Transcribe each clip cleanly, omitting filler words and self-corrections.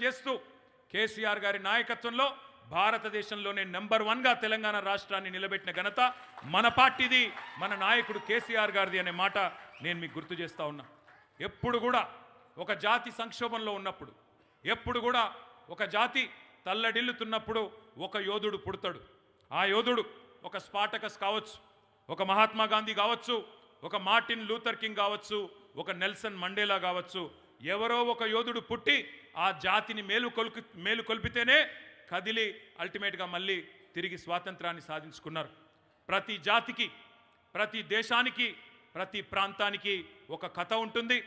చేస్తూ కేసీఆర్ గారి నాయకత్వంలో భారతదేశంలోనే నెంబర్ 1గా తెలంగాణ రాష్ట్రాన్ని నిలబెట్టిన ఘనత మన పార్టీది, మన నాయకుడు కేసీఆర్ గారిది అనే మాట నేను మీకు గుర్తు చేస్తా ఉన్నా. ఎప్పుడు కూడా ఒక జాతి సంక్షోభంలో ఉన్నప్పుడు, ఎప్పుడు కూడా ఒక జాతి తల్లడిల్లుతున్నప్పుడు ఒక యోధుడు పుడతాడు. ఆ యోధుడు ఒక స్పాటకస్ కావచ్చు, ఒక మహాత్మా గాంధీ కావచ్చు, ఒక మార్టిన్ లూథర్ కింగ్ కావచ్చు, ఒక నెల్సన్ మండేలా కావచ్చు. ఎవరో ఒక యోధుడు పుట్టి ఆ జాతిని మేలుకొల్పితేనే కదిలి అల్టిమేట్గా మళ్ళీ తిరిగి స్వాతంత్రాన్ని సాధించుకున్నారు. ప్రతి జాతికి, ప్రతి దేశానికి, ప్రతి ప్రాంతానికి ఒక కథ ఉంటుంది,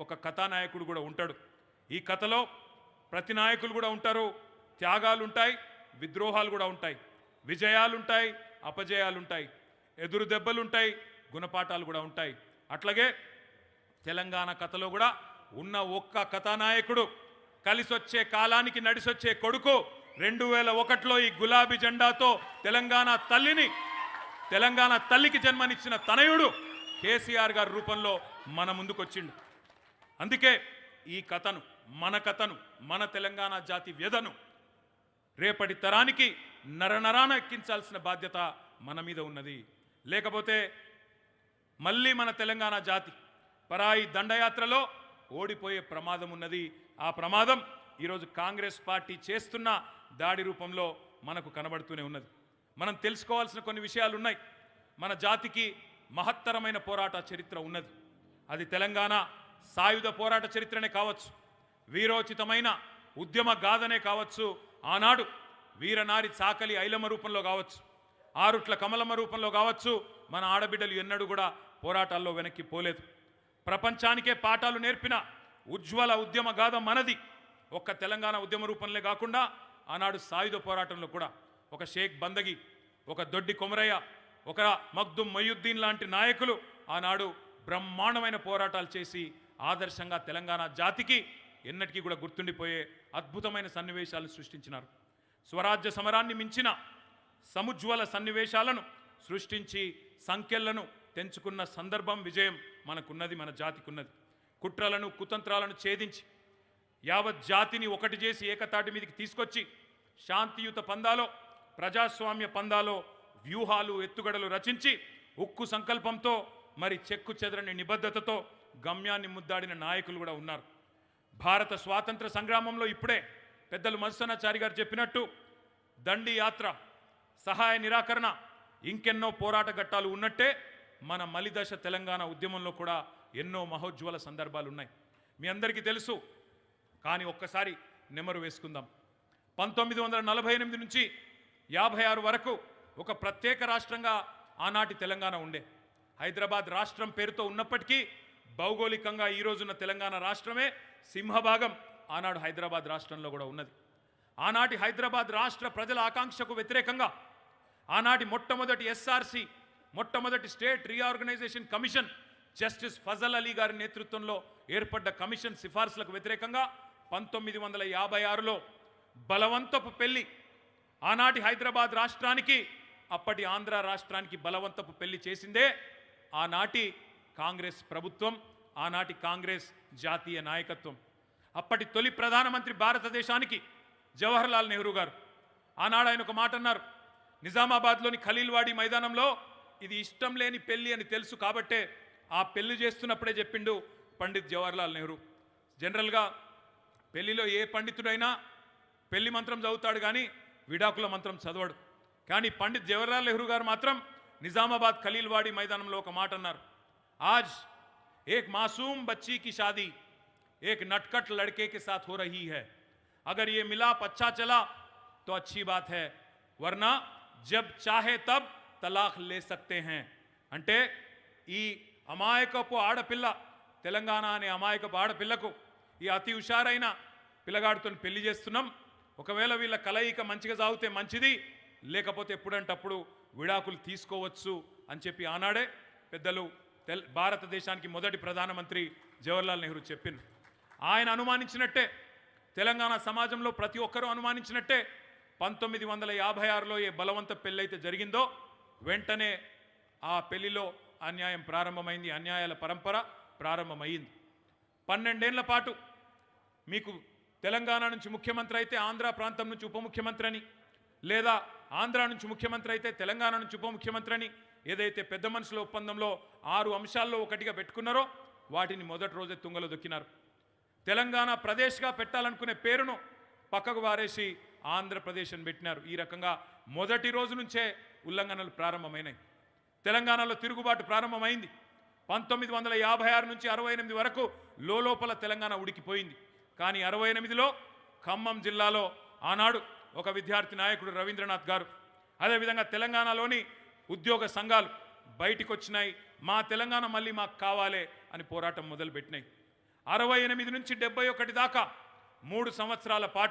ఒక కథానాయకుడు కూడా ఉంటాడు. ఈ కథలో ప్రతి నాయకులు కూడా ఉంటారు. త్యాగాలు ఉంటాయి, విద్రోహాలు కూడా ఉంటాయి, విజయాలు ఉంటాయి, అపజయాలు ఉంటాయి, ఎదురు దెబ్బలు ఉంటాయి, గుణపాఠాలు కూడా ఉంటాయి. అట్లాగే తెలంగాణ కథలో కూడా ఉన్న ఒక్క కథానాయకుడు, కలిసొచ్చే కాలానికి నడిసొచ్చే కొడుకు, 2001లో ఈ గులాబీ జెండాతో తెలంగాణ తల్లికి జన్మనిచ్చిన తనయుడు కేసీఆర్ గారి రూపంలో మన ముందుకొచ్చిండు. అందుకే ఈ కథను, మన తెలంగాణ జాతి వ్యధను రేపటి తరానికి నరనరాన ఎక్కించాల్సిన బాధ్యత మన మీద ఉన్నది. లేకపోతే మళ్ళీ మన తెలంగాణ జాతి పరాయి దండయాత్రలో ఓడిపోయే ప్రమాదం ఉన్నది. ఆ ప్రమాదం ఈరోజు కాంగ్రెస్ పార్టీ చేస్తున్న దాడి రూపంలో మనకు కనబడుతూనే ఉన్నది. మనం తెలుసుకోవాల్సిన కొన్ని విషయాలు ఉన్నాయి. మన జాతికి మహత్తరమైన పోరాట చరిత్ర ఉన్నది. అది తెలంగాణ సాయుధ పోరాట చరిత్రనే కావచ్చు, వీరోచితమైన ఉద్యమ గాథనే కావచ్చు, ఆనాడు వీరనారి చాకలి ఐలమ్మ రూపంలో కావచ్చు, ఆరుట్ల కమలమ్మ రూపంలో కావచ్చు. మన ఆడబిడ్డలు ఎన్నడూ కూడా పోరాటాల్లో వెనక్కి పోలేదు. ప్రపంచానికే పాఠాలు నేర్పిన ఉజ్వల ఉద్యమ గాథ మనది. ఒక్క తెలంగాణ ఉద్యమ రూపంలో కాకుండా ఆనాడు సాయుధ పోరాటంలో కూడా ఒక షేక్ బందగి, ఒక దొడ్డి కొమరయ్య, ఒక మగ్దుం మొయ్యుద్దీన్ లాంటి నాయకులు ఆనాడు బ్రహ్మాండమైన పోరాటాలు చేసి ఆదర్శంగా తెలంగాణ జాతికి ఎన్నటికీ కూడా గుర్తుండిపోయే అద్భుతమైన సన్నివేశాలు సృష్టించినారు. స్వరాజ్య సమరాన్ని మించిన సముజ్వల సన్నివేశాలను సృష్టించి సంఖ్యలను తెంచుకున్న సందర్భం, విజయం మనకున్నది, మన జాతికున్నది. కుట్రలను కుతంత్రాలను ఛేదించి యావత్ జాతిని ఒకటి చేసి ఏకతాటి మీదకి తీసుకొచ్చి శాంతియుత పందాలో, ప్రజాస్వామ్య పందాలో వ్యూహాలు ఎత్తుగడలు రచించి ఉక్కు సంకల్పంతో, మరి చెక్కు చెదరని నిబద్ధతతో గమ్యాన్ని ముద్దాడిన నాయకులు కూడా ఉన్నారు. భారత స్వాతంత్ర సంగ్రామంలో ఇప్పుడే పెద్దలు మధుసూదనాచారి గారు చెప్పినట్టు దండి యాత్ర, సహాయ నిరాకరణ, ఇంకెన్నో పోరాట ఘట్టాలు ఉన్నట్టే మన మలిదశ తెలంగాణ ఉద్యమంలో కూడా ఎన్నో మహోజ్వల సందర్భాలు ఉన్నాయి. మీ అందరికీ తెలుసు, కానీ ఒక్కసారి నెమరు వేసుకుందాం. 1948 నుంచి 56 వరకు ఒక ప్రత్యేక రాష్ట్రంగా ఆనాటి తెలంగాణ ఉండే. హైదరాబాద్ రాష్ట్రం పేరుతో ఉన్నప్పటికీ భౌగోళికంగా ఈ రోజున్న తెలంగాణ రాష్ట్రమే సింహభాగం ఆనాడు హైదరాబాద్ రాష్ట్రంలో కూడా ఉన్నది. ఆనాటి హైదరాబాద్ రాష్ట్ర ప్రజల ఆకాంక్షకు వ్యతిరేకంగా ఆనాటి మొట్టమొదటి ఎస్ఆర్సి, మొట్టమొదటి state reorganisation commission, justice Fazal Ali గారి నేతృత్వంలో ఏర్పడ్డ కమిషన్ సిఫార్సులకు వ్యతిరేకంగా 1956లో బలవంతపు పెళ్లి, ఆనాటి హైదరాబాద్ రాష్ట్రానికి, అప్పటి ఆంధ్ర రాష్ట్రానికి బలవంతపు పెళ్లి చేసిందే ఆనాటి కాంగ్రెస్ ప్రభుత్వం, ఆనాటి కాంగ్రెస్ జాతీయ నాయకత్వం. అప్పటి తొలి ప్రధానమంత్రి భారతదేశానికి జవహర్లాల్ నెహ్రూ గారు. ఆనాడు ఆయన ఒక మాట అన్నారు, నిజామాబాద్లోని ఖలీల్వాడి మైదానంలో ఇది ఇష్టం లేని పెళ్లి అని తెలుసు కాబట్టే ఆ పెళ్లి చేస్తున్నప్పుడే చెప్పిండు పండిత్ జవహర్లాల్ నెహ్రూ. జనరల్గా పెళ్లిలో ఏ పండితుడైనా పెళ్లి మంత్రం చదువుతాడు కానీ విడాకుల మంత్రం చదవడు. కానీ పండిత్ జవహర్లాల్ నెహ్రూ గారు మాత్రం నిజామాబాద్ ఖలీల్వాడి మైదానంలో ఒక మాట అన్నారు, ఆజ్ ఏక్ మాసూమ్ బच्ची की शादी एक नटखट लड़के के साथ हो रही है, अगर ये मिलाप अच्छा चला तो अच्छी बात है, वरना जब चाहे तब तलाक ले सकते हैं. అంటే ఈ అమాయకపు ఆడపిల్ల, తెలంగాణ అనే అమాయకపు ఆడపిల్లకు ఈ అతి హుషారైన పిల్లగాడితో పెళ్లి చేస్తున్నాం, ఒకవేళ వీళ్ళ కలయిక మంచిగా సాగితే మంచిది, లేకపోతే ఎప్పుడంటప్పుడు విడాకులు తీసుకోవచ్చు అని చెప్పి ఆనాడే పెద్దలు భారతదేశానికి మొదటి ప్రధానమంత్రి జవహర్లాల్ నెహ్రూ చెప్పింది. ఆయన అనుమానించినట్టే, తెలంగాణ సమాజంలో ప్రతి ఒక్కరూ అనుమానించినట్టే 1956లో ఏ బలవంత పెళ్ళైతే జరిగిందో వెంటనే ఆ పెళ్లిలో అన్యాయం ప్రారంభమైంది, అన్యాయాల పరంపర ప్రారంభమైంది. 12 ఏళ్ల పాటు మీకు తెలంగాణ నుంచి ముఖ్యమంత్రి అయితే ఆంధ్ర ప్రాంతం నుంచి ఉప ముఖ్యమంత్రి అని, లేదా ఆంధ్ర నుంచి ముఖ్యమంత్రి అయితే తెలంగాణ నుంచి ఉప ముఖ్యమంత్రి అని ఏదైతే పెద్ద మనుషుల ఒప్పందంలో 6 అంశాల్లో ఒకటిగా పెట్టుకున్నారో వాటిని మొదటి రోజే తుంగలో దొక్కినారు. తెలంగాణ ప్రదేశ్గా పెట్టాలనుకునే పేరును పక్కకు వారేసి ఆంధ్రప్రదేశ్ అని పెట్టినారు. ఈ రకంగా మొదటి రోజు నుంచే ఉల్లంఘనలు ప్రారంభమైనాయి. తెలంగాణలో తిరుగుబాటు ప్రారంభమైంది. 1956 నుంచి 68 వరకు లోపల తెలంగాణ ఉడికిపోయింది. కానీ 68లో ఖమ్మం జిల్లాలో ఆనాడు ఒక విద్యార్థి నాయకుడు రవీంద్రనాథ్ గారు, అదేవిధంగా తెలంగాణలోని ఉద్యోగ సంఘాలు బయటికి వచ్చినాయి. మా తెలంగాణ మళ్ళీ మాకు కావాలే అని పోరాటం మొదలుపెట్టినాయి. 68 నుంచి 71 దాకా 3 సంవత్సరాల పాటు